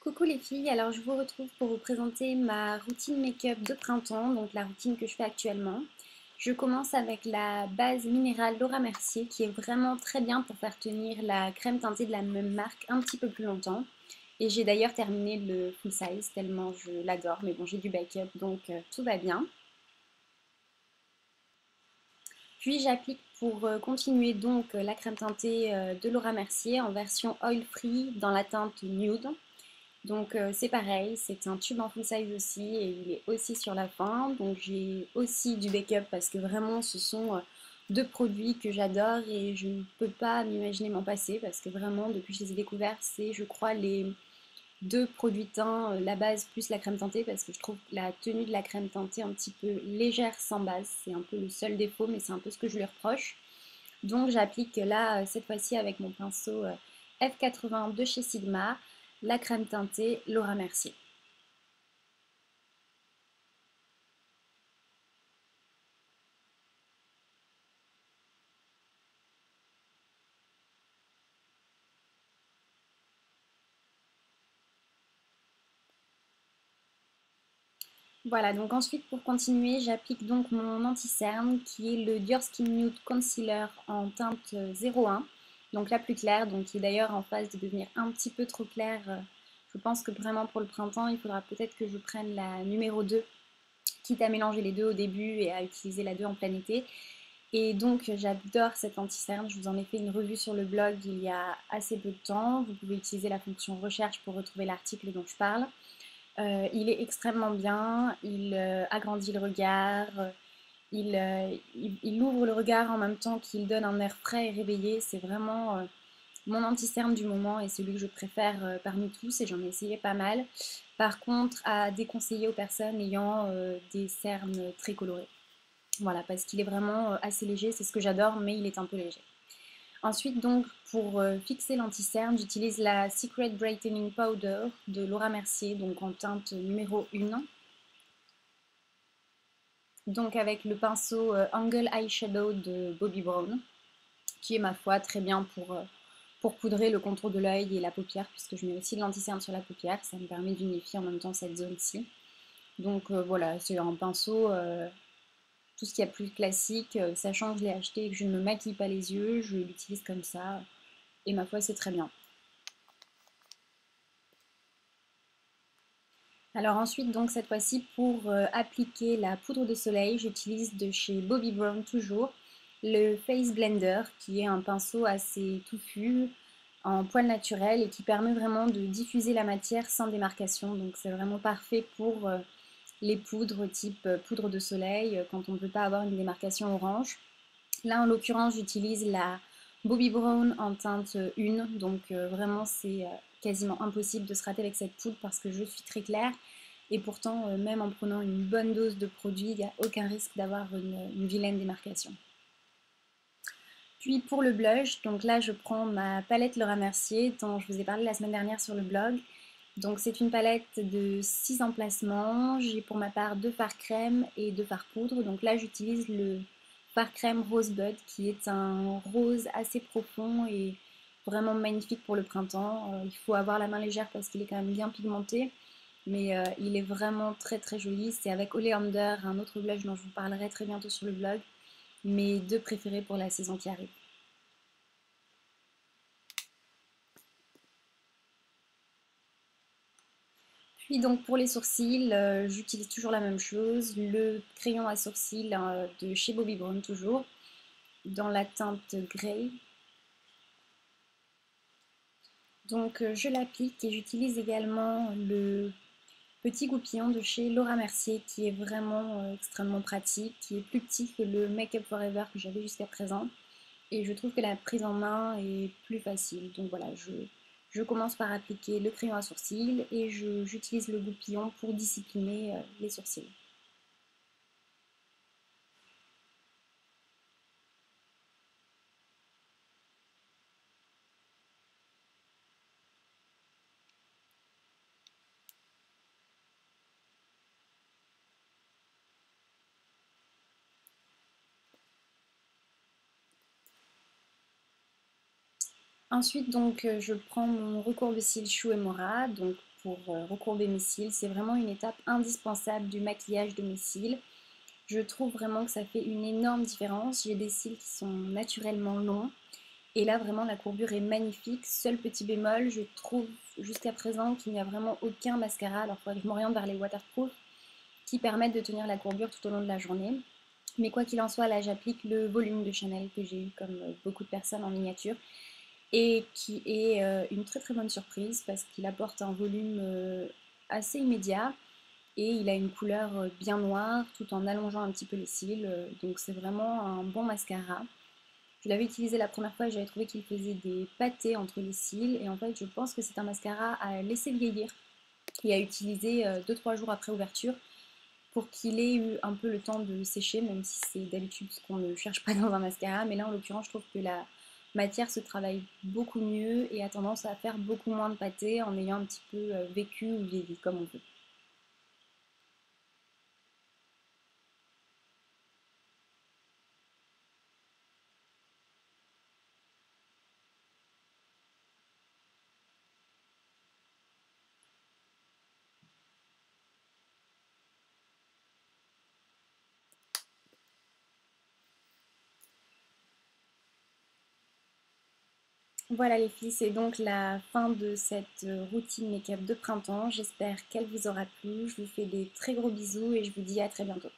Coucou les filles, alors je vous retrouve pour vous présenter ma routine make-up de printemps, donc la routine que je fais actuellement. Je commence avec la base minérale Laura Mercier qui est vraiment très bien pour faire tenir la crème teintée de la même marque un petit peu plus longtemps. Et j'ai d'ailleurs terminé le full size tellement je l'adore, mais bon j'ai du backup donc tout va bien. Puis j'applique pour continuer donc la crème teintée de Laura Mercier en version oil free dans la teinte nude. Donc c'est pareil, c'est un tube en full size aussi et il est aussi sur la fin. Donc j'ai aussi du make-up parce que vraiment ce sont deux produits que j'adore et je ne peux pas m'imaginer m'en passer parce que vraiment depuis que je les ai découverts c'est je crois les deux produits teints, la base plus la crème teintée parce que je trouve la tenue de la crème teintée un petit peu légère sans base. C'est un peu le seul défaut mais c'est un peu ce que je lui reproche. Donc j'applique là, cette fois-ci avec mon pinceau F80 de chez Sigma, la crème teintée Laura Mercier. Voilà, donc ensuite pour continuer, j'applique donc mon anti-cerne qui est le Dior Skin Nude Concealer en teinte 01, donc la plus claire, donc qui est d'ailleurs en phase de devenir un petit peu trop claire. Je pense que vraiment pour le printemps, il faudra peut-être que je prenne la numéro 2, quitte à mélanger les deux au début et à utiliser la 2 en plein été. Et donc j'adore cet anti-cerne, je vous en ai fait une revue sur le blog il y a assez peu de temps. Vous pouvez utiliser la fonction recherche pour retrouver l'article dont je parle. Il est extrêmement bien, il agrandit le regard, il ouvre le regard en même temps qu'il donne un air frais et réveillé. C'est vraiment mon anti-cerne du moment et celui que je préfère parmi tous et j'en ai essayé pas mal. Par contre, à déconseiller aux personnes ayant des cernes très colorées. Voilà, parce qu'il est vraiment assez léger, c'est ce que j'adore, mais il est un peu léger. Ensuite, donc, pour fixer l'anti-cerne, j'utilise la Secret Brightening Powder de Laura Mercier, donc en teinte numéro 1. Donc avec le pinceau Angle Eyeshadow de Bobbi Brown, qui est ma foi très bien pour poudrer le contour de l'œil et la paupière, puisque je mets aussi de l'anti-cerne sur la paupière, ça me permet d'unifier en même temps cette zone-ci. Donc voilà, c'est un pinceau tout ce qu'il y a plus classique, sachant que je l'ai acheté et que je ne me maquille pas les yeux, je l'utilise comme ça, et ma foi c'est très bien. Alors ensuite, donc cette fois-ci, pour appliquer la poudre de soleil, j'utilise de chez Bobbi Brown toujours le Face Blender, qui est un pinceau assez touffu, en poil naturel et qui permet vraiment de diffuser la matière sans démarcation. Donc c'est vraiment parfait pour les poudres type poudre de soleil, quand on ne veut pas avoir une démarcation orange. Là, en l'occurrence, j'utilise la Bobbi Brown en teinte 1, donc vraiment c'est quasiment impossible de se rater avec cette poudre parce que je suis très claire et pourtant, même en prenant une bonne dose de produit, il n'y a aucun risque d'avoir une vilaine démarcation. Puis pour le blush, donc là je prends ma palette Laura Mercier dont je vous ai parlé la semaine dernière sur le blog. Donc c'est une palette de 6 emplacements, j'ai pour ma part 2 fards crème et 2 fards poudre. Donc là j'utilise le fard crème Rosebud qui est un rose assez profond et vraiment magnifique pour le printemps. Il faut avoir la main légère parce qu'il est quand même bien pigmenté, mais il est vraiment très très joli. C'est avec Oleander, un autre blush dont je vous parlerai très bientôt sur le blog, mes deux préférés pour la saison qui arrive. Puis donc pour les sourcils, j'utilise toujours la même chose, le crayon à sourcils de chez Bobbi Brown toujours, dans la teinte Grey. Donc je l'applique et j'utilise également le petit goupillon de chez Laura Mercier qui est vraiment extrêmement pratique, qui est plus petit que le Make Up Forever que j'avais jusqu'à présent. Et je trouve que la prise en main est plus facile. Donc voilà, je commence par appliquer le crayon à sourcils et j'utilise le goupillon pour discipliner les sourcils. Ensuite, donc, je prends mon recours de cils Shu Uemura donc, pour recourber mes cils. C'est vraiment une étape indispensable du maquillage de mes cils. Je trouve vraiment que ça fait une énorme différence. J'ai des cils qui sont naturellement longs. Et là, vraiment, la courbure est magnifique. Seul petit bémol, je trouve jusqu'à présent qu'il n'y a vraiment aucun mascara. Alors, il faudrait que je m'oriente vers les waterproof qui permettent de tenir la courbure tout au long de la journée. Mais quoi qu'il en soit, là, j'applique le volume de Chanel que j'ai eu comme beaucoup de personnes en miniature et qui est une très très bonne surprise parce qu'il apporte un volume assez immédiat et il a une couleur bien noire tout en allongeant un petit peu les cils. Donc c'est vraiment un bon mascara. Je l'avais utilisé la première fois et j'avais trouvé qu'il faisait des pâtés entre les cils et en fait je pense que c'est un mascara à laisser vieillir et à utiliser 2-3 jours après ouverture pour qu'il ait eu un peu le temps de sécher, même si c'est d'habitude ce qu'on ne cherche pas dans un mascara. Mais là, en l'occurrence, je trouve que la matière se travaille beaucoup mieux et a tendance à faire beaucoup moins de pâté en ayant un petit peu vécu ou vieilli, comme on veut. Voilà les filles, c'est donc la fin de cette routine make-up de printemps. J'espère qu'elle vous aura plu. Je vous fais des très gros bisous et je vous dis à très bientôt.